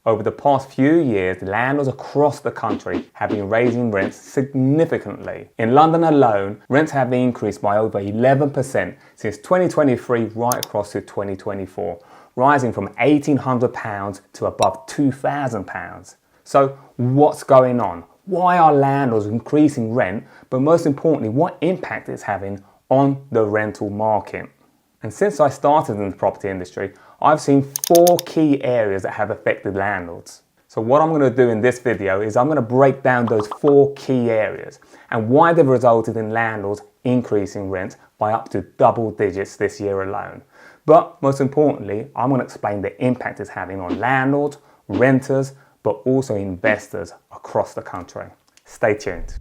Over the past few years, landlords across the country have been raising rents significantly. In London alone, rents have increased by over 11% since 2023 right across to 2024, rising from £1,800 to above £2,000. So what's going on? Why are landlords increasing rent? But most importantly, what impact it's having on the rental market? And since I started in the property industry, I've seen 4 key areas that have affected landlords. So what I'm going to do in this video is I'm going to break down those 4 key areas and why they've resulted in landlords increasing rent by up to double digits this year alone. But most importantly, I'm going to explain the impact it's having on landlords, renters, but also investors across the country. Stay tuned.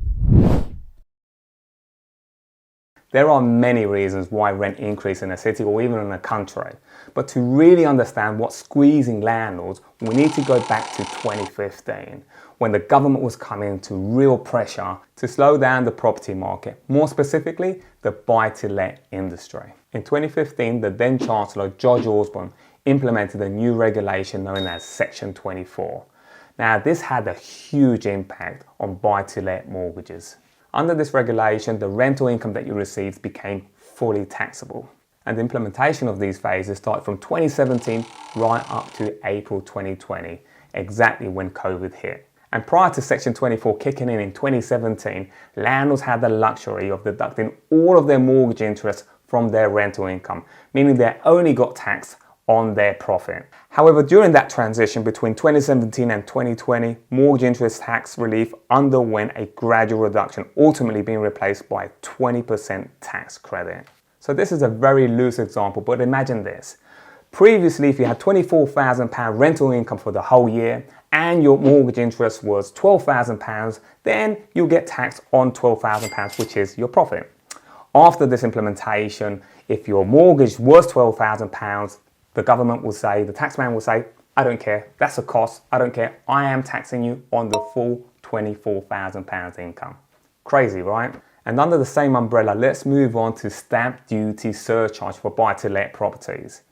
There are many reasons why rent increase in a city or even in a country, but to really understand what's squeezing landlords, we need to go back to 2015, when the government was coming to real pressure to slow down the property market, more specifically, the buy-to-let industry. In 2015, the then Chancellor, George Osborne, implemented a new regulation known as Section 24. Now, this had a huge impact on buy-to-let mortgages. Under this regulation, the rental income that you received became fully taxable. And the implementation of these phases started from 2017 right up to April 2020, exactly when COVID hit. And prior to Section 24 kicking in 2017, landlords had the luxury of deducting all of their mortgage interest from their rental income, meaning they only got taxed on their profit. However, during that transition between 2017 and 2020, mortgage interest tax relief underwent a gradual reduction, ultimately being replaced by a 20% tax credit. So this is a very loose example, but imagine this. Previously, if you had £24,000 rental income for the whole year and your mortgage interest was £12,000, then you'll get taxed on £12,000, which is your profit. After this implementation, if your mortgage was £12,000, the government will say, the taxman will say, I don't care, that's a cost, I don't care, I am taxing you on the full £24,000 income. Crazy, right? And under the same umbrella, let's move on to stamp duty surcharge for buy-to-let properties.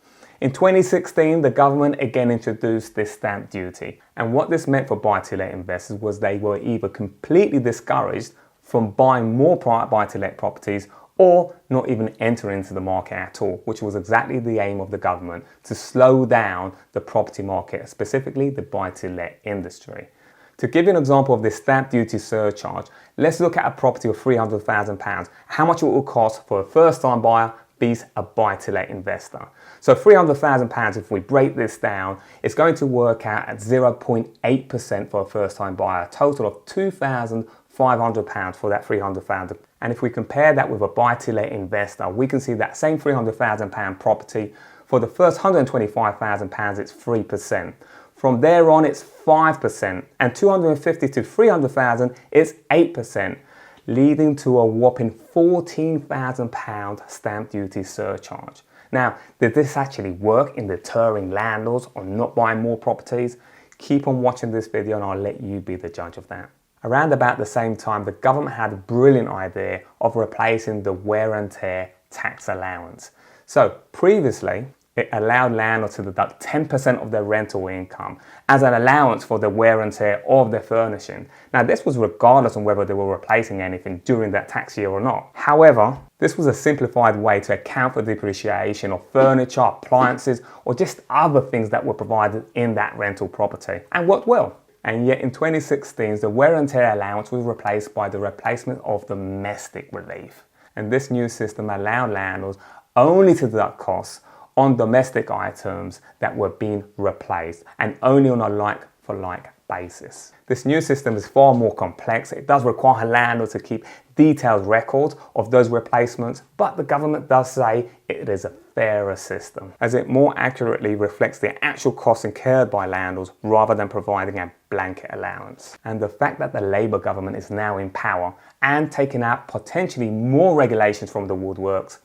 In 2016, the government again introduced this stamp duty. And what this meant for buy-to-let investors was they were either completely discouraged from buying more buy-to-let properties or not even enter into the market at all, which was exactly the aim of the government, to slow down the property market, specifically the buy-to-let industry. To give you an example of this stamp duty surcharge, let's look at a property of £300,000, how much it will cost for a first-time buyer beats a buy-to-let investor. So £300,000, if we break this down, it's going to work out at 0.8% for a first-time buyer, a total of £2,500 for that £300,000. And if we compare that with a buy-to-let investor, we can see that same £300,000 property, for the first £125,000, it's 3%. From there on, it's 5%, and £250,000 to £300,000, it's 8%, leading to a whopping £14,000 stamp duty surcharge. Now, did this actually work in deterring landlords on not buying more properties? Keep on watching this video and I'll let you be the judge of that. Around about the same time, the government had a brilliant idea of replacing the wear and tear tax allowance. So previously, it allowed landlords to deduct 10% of their rental income as an allowance for the wear and tear of their furnishing. Now, this was regardless of whether they were replacing anything during that tax year or not. However, this was a simplified way to account for depreciation of furniture, appliances, or just other things that were provided in that rental property, and worked well. And yet in 2016, the wear and tear allowance was replaced by the replacement of domestic relief. And this new system allowed landlords only to deduct costs on domestic items that were being replaced, and only on a like-for-like basis. This new system is far more complex. It does require landlords to keep detailed records of those replacements, but the government does say it is a fairer system, as it more accurately reflects the actual costs incurred by landlords rather than providing a blanket allowance. And the fact that the Labour government is now in power and taking out potentially more regulations from the woodworks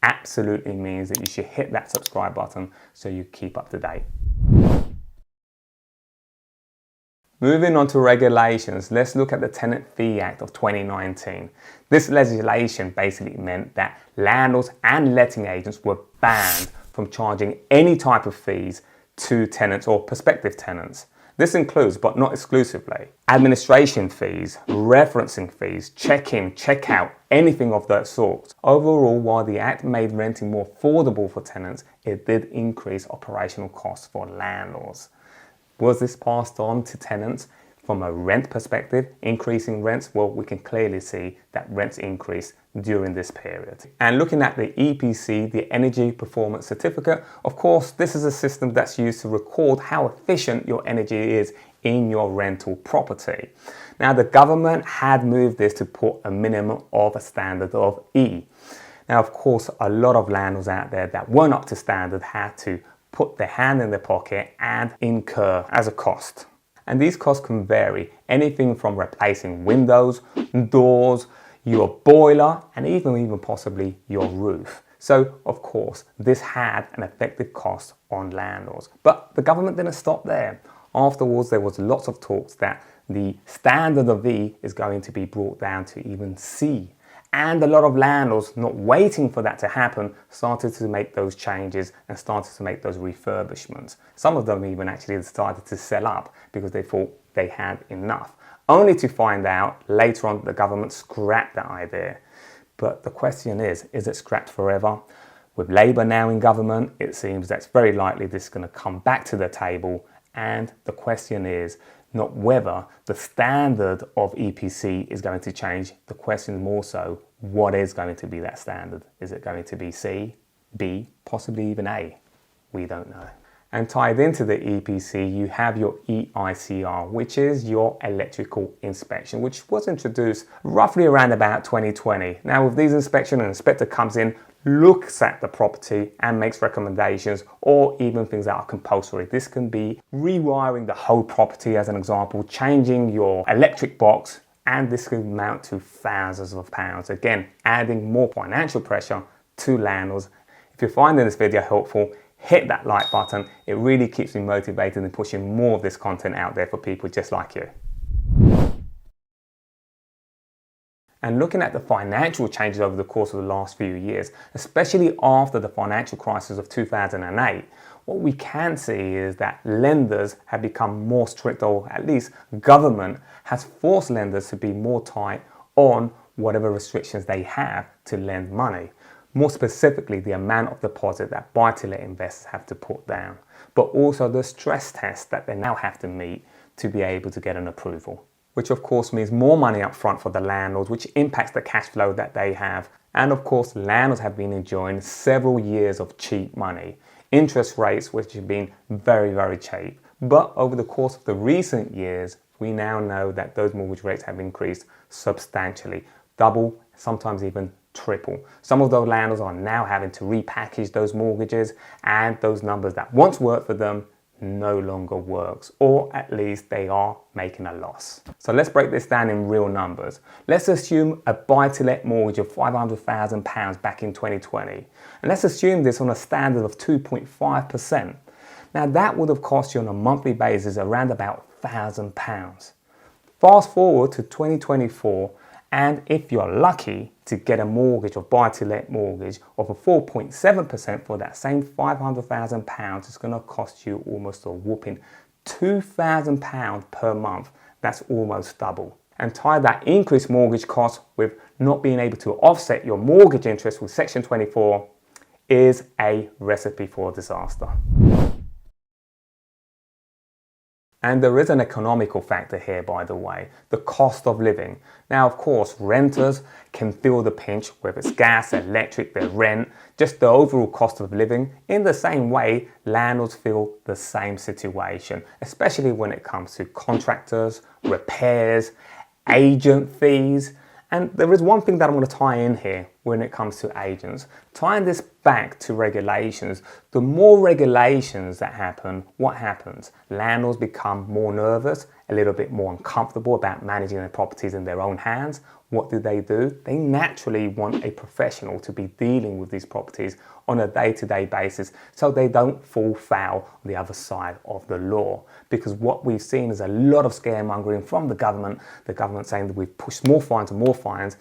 absolutely means that you should hit that subscribe button so you keep up to date. Moving on to regulations, let's look at the Tenant Fee Act of 2019. This legislation basically meant that landlords and letting agents were banned from charging any type of fees to tenants or prospective tenants. This includes, but not exclusively, administration fees, referencing fees, check-in, check-out, anything of that sort. Overall, while the Act made renting more affordable for tenants, it did increase operational costs for landlords. Was this passed on to tenants? From a rent perspective, increasing rents, well, we can clearly see that rents increased during this period. And looking at the EPC, the Energy Performance Certificate, of course, this is a system that's used to record how efficient your energy is in your rental property. Now, the government had moved this to put a minimum of a standard of E. Now, of course, a lot of landlords out there that weren't up to standard had to put their hand in their pocket and incur as a cost. And these costs can vary, anything from replacing windows, doors, your boiler, and even possibly your roof. So, of course, this had an effective cost on landlords. But the government didn't stop there. Afterwards, there was lots of talks that the standard of E is going to be brought down to even C. And a lot of landlords, not waiting for that to happen, started to make those changes and started to make those refurbishments. Some of them even actually started to sell up because they thought they had enough, only to find out later on the government scrapped that idea. But the question is it scrapped forever? With Labour now in government, it seems that's very likely this is going to come back to the table. And the question is not whether the standard of EPC is going to change. The question is more so, what is going to be that standard? Is it going to be C, B, possibly even A? We don't know. And tied into the EPC, you have your EICR, which is your electrical inspection, which was introduced roughly around about 2020. Now, with these inspections, an inspector comes in, looks at the property and makes recommendations, or even things that are compulsory. This can be rewiring the whole property, as an example, changing your electric box, and this can amount to thousands of pounds. Again, adding more financial pressure to landlords. If you're finding this video helpful, hit that like button. It really keeps me motivated and pushing more of this content out there for people just like you. And looking at the financial changes over the course of the last few years, especially after the financial crisis of 2008, what we can see is that lenders have become more strict, or at least government has forced lenders to be more tight on whatever restrictions they have to lend money. More specifically, the amount of deposit that buy-to-let investors have to put down, but also the stress test that they now have to meet to be able to get an approval. Which of course means more money up front for the landlords, which impacts the cash flow that they have. And of course, landlords have been enjoying several years of cheap money. Interest rates which have been very, very cheap. But over the course of the recent years, we now know that those mortgage rates have increased substantially. Double, sometimes even triple. Some of those landlords are now having to repackage those mortgages, and those numbers that once worked for them no longer works, or at least they are making a loss. So let's break this down in real numbers. Let's assume a buy-to-let mortgage of £500,000 back in 2020. And let's assume this on a standard of 2.5%. Now that would have cost you on a monthly basis around about £1,000. Fast forward to 2024, and if you're lucky to get a mortgage or buy-to-let mortgage of a 4.7% for that same £500,000, it's going to cost you almost a whopping £2,000 per month. That's almost double. And tie that increased mortgage cost with not being able to offset your mortgage interest with Section 24 is a recipe for disaster. And there is an economical factor here, by the way, the cost of living. Now, of course, renters can feel the pinch, whether it's gas, electric, their rent, just the overall cost of living. In the same way, landlords feel the same situation, especially when it comes to contractors, repairs, agent fees. And there is one thing that I'm going to tie in here when it comes to agents. Tying this back to regulations, the more regulations that happen, what happens? Landlords become more nervous, a little bit more uncomfortable about managing their properties in their own hands. What do? They naturally want a professional to be dealing with these properties on a day-to-day basis so they don't fall foul on the other side of the law. Because what we've seen is a lot of scaremongering from the government saying that we've pushed more fines and more fines.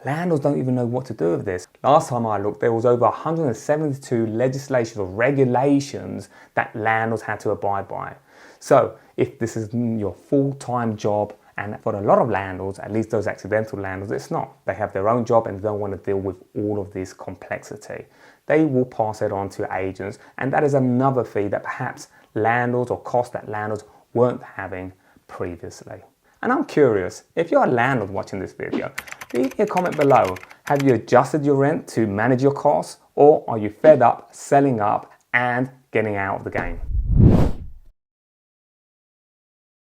Landlords don't even know what to do with this. Last time I looked, there was over 172 legislations or regulations that landlords had to abide by. So if this is your full-time job, and for a lot of landlords, at least those accidental landlords, it's not. They have their own job and don't want to deal with all of this complexity. They will pass it on to agents, and that is another fee that perhaps landlords or cost that landlords weren't having previously. And I'm curious, if you're a landlord watching this video, leave me a comment below. Have you adjusted your rent to manage your costs, or are you fed up selling up and getting out of the game?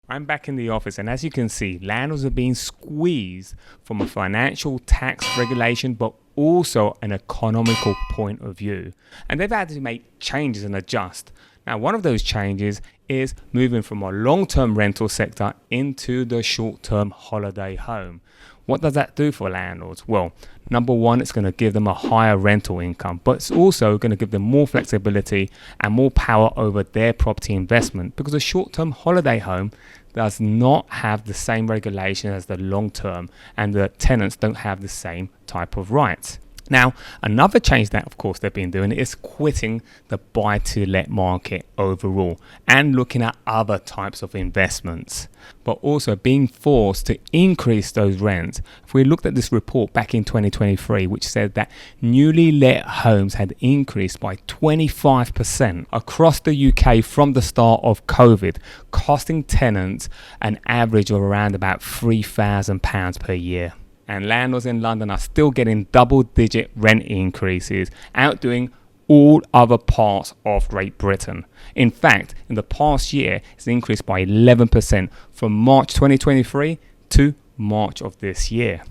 I'm back in the office, and as you can see, landlords are being squeezed from a financial tax regulation, but also an economical point of view. And they've had to make changes and adjust. Now, one of those changes is moving from a long-term rental sector into the short-term holiday home. What does that do for landlords? Well, number one, it's going to give them a higher rental income, but it's also going to give them more flexibility and more power over their property investment, because a short-term holiday home does not have the same regulation as the long-term, and the tenants don't have the same type of rights. Now, another change that, of course, they've been doing is quitting the buy-to-let market overall and looking at other types of investments, but also being forced to increase those rents. If we looked at this report back in 2023, which said that newly let homes had increased by 25% across the UK from the start of COVID, costing tenants an average of around about £3,000 per year. And landlords in London are still getting double-digit rent increases, outdoing all other parts of Great Britain. In fact, in the past year, it's increased by 11% from March 2023 to March of this year,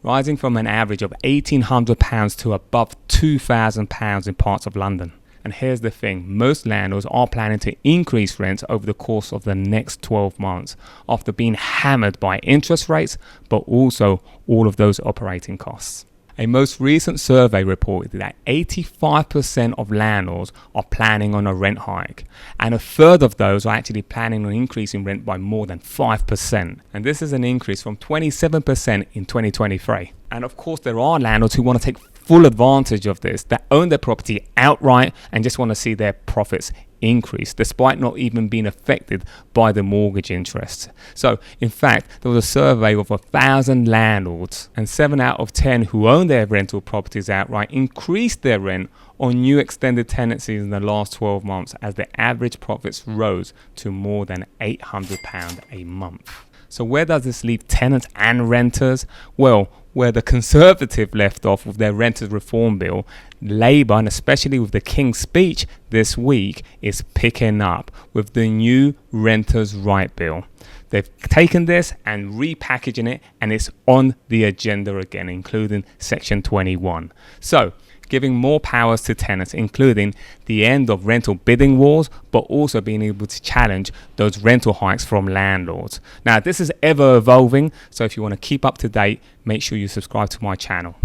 rising from an average of £1,800 to above £2,000 in parts of London. And here's the thing, most landlords are planning to increase rents over the course of the next 12 months after being hammered by interest rates, but also all of those operating costs. A most recent survey reported that 85% of landlords are planning on a rent hike, and a third of those are actually planning on increasing rent by more than 5%. And this is an increase from 27% in 2023. And of course, there are landlords who want to take full advantage of this, that own their property outright and just want to see their profits increase despite not even being affected by the mortgage interest. So in fact, there was a survey of 1,000 landlords, and 7 out of 10 who own their rental properties outright increased their rent on new extended tenancies in the last 12 months, as their average profits rose to more than £800 a month. So where does this leave tenants and renters? Well, where the Conservative left off with their renters reform bill, Labour, and especially with the King's speech this week, is picking up with the new Renters' Right bill. They've taken this and repackaging it, and it's on the agenda again, including Section 21. So, giving more powers to tenants, including the end of rental bidding wars, but also being able to challenge those rental hikes from landlords. Now, this is ever evolving, so if you want to keep up to date, make sure you subscribe to my channel.